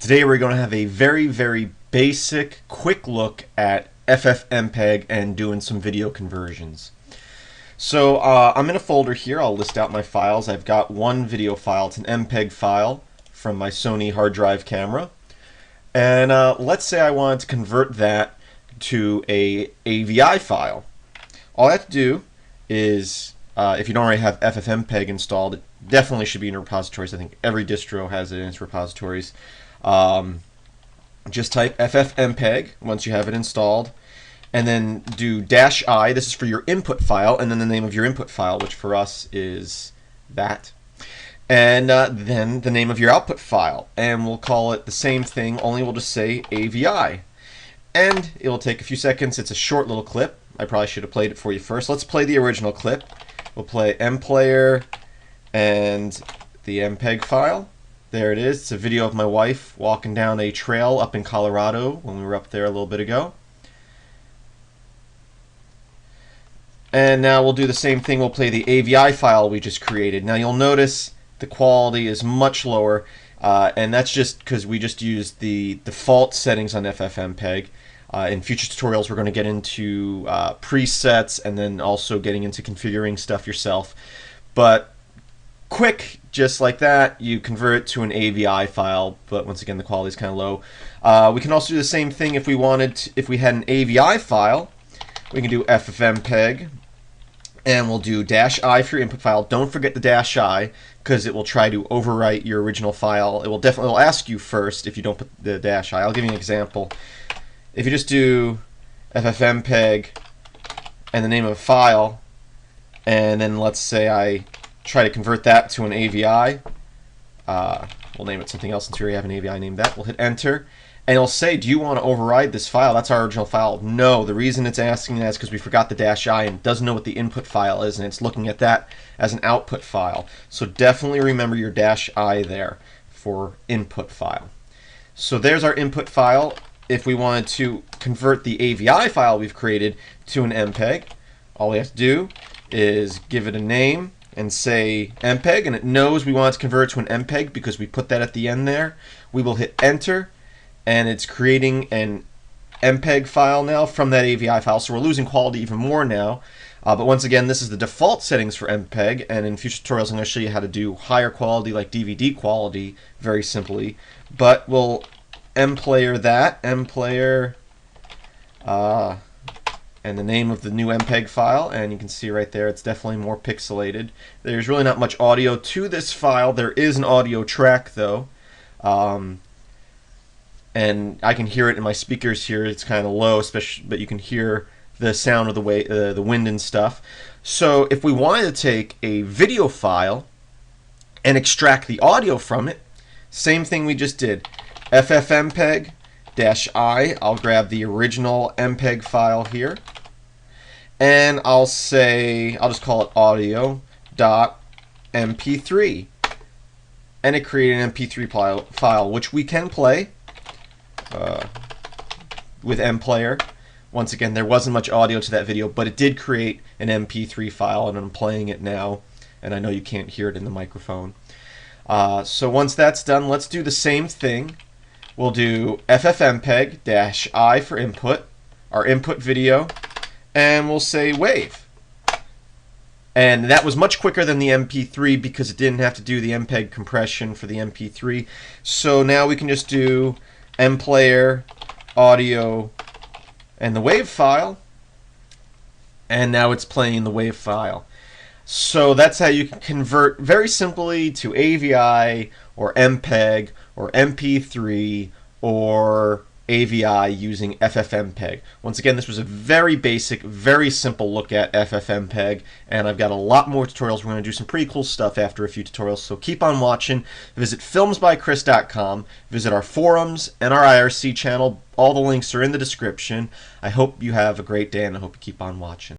Today we're going to have a very basic, quick look at FFmpeg and doing some video conversions. So I'm in a folder here. I'll list out my files. I've got one video file. It's an MPEG file from my Sony hard drive camera. And let's say I wanted to convert that to a AVI file. All I have to do is, if you don't already have FFmpeg installed, it definitely should be in repositories. I think every distro has it in its repositories. Just type FFmpeg once you have it installed, and then do -i. This is for your input file, and then the name of your input file, which for us is that. And then the name of your output file, and we'll call it the same thing, only we'll just say AVI. And it will take a few seconds. It's a short little clip. I probably should have played it for you first. Let's play the original clip. We'll play mplayer and the MPEG file. There it is. It's a video of my wife walking down a trail up in Colorado when we were up there a little bit ago. And now we'll do the same thing. We'll play the AVI file we just created. Now you'll notice the quality is much lower, and that's just because we just used the default settings on FFmpeg. In future tutorials we're going to get into presets and then also getting into configuring stuff yourself. But quick, just like that, you convert it to an AVI file, but once again the quality is kind of low. We can also do the same thing if we wanted to, if we had an AVI file. We can do FFmpeg, and we'll do -i for your input file. Don't forget the -i, because it will try to overwrite your original file. It will definitely ask you first if you don't put the -i. I'll give you an example. If you just do FFmpeg and the name of a file, and then let's say I try to convert that to an AVI, we'll name it something else since we already have an AVI named that. We'll hit enter, and it'll say, do you want to override this file? That's our original file. No, the reason it's asking that is because we forgot the -i and it doesn't know what the input file is, and it's looking at that as an output file. So definitely remember your -i there for input file. So there's our input file. If we wanted to convert the AVI file we've created to an MPEG, all we have to do is give it a name and say MPEG, and it knows we want to convert it to an MPEG because we put that at the end there. We will hit enter, and it's creating an MPEG file now from that AVI file, so we're losing quality even more now. But once again, this is the default settings for MPEG, and in future tutorials I'm going to show you how to do higher quality, like DVD quality, very simply. But we'll mplayer that, mplayer, and the name of the new MPEG file, and you can see right there it's definitely more pixelated. There's really not much audio to this file. There is an audio track though, and I can hear it in my speakers here. It's kind of low, especially, but you can hear the sound of the wind and stuff. So if we wanted to take a video file and extract the audio from it, same thing we just did. FFmpeg -i, I'll grab the original MPEG file here, and I'll just call it audio.mp3, and it created an MP3 file which we can play with mplayer. Once again, there wasn't much audio to that video, but it did create an MP3 file, and I'm playing it now, and I know you can't hear it in the microphone. So once that's done, let's do the same thing. We'll do FFmpeg -i for input, our input video, and we'll say wave. And that was much quicker than the MP3 because it didn't have to do the MPEG compression for the MP3. So now we can just do mplayer, audio, and the wave file, and now it's playing the wave file. So that's how you can convert very simply to AVI or MPEG or MP3 or AVI using FFmpeg. Once again, this was a very basic, very simple look at FFmpeg, and I've got a lot more tutorials. We're going to do some pretty cool stuff after a few tutorials, so keep on watching. Visit filmsbychris.com, visit our forums and our IRC channel. All the links are in the description. I hope you have a great day, and I hope you keep on watching.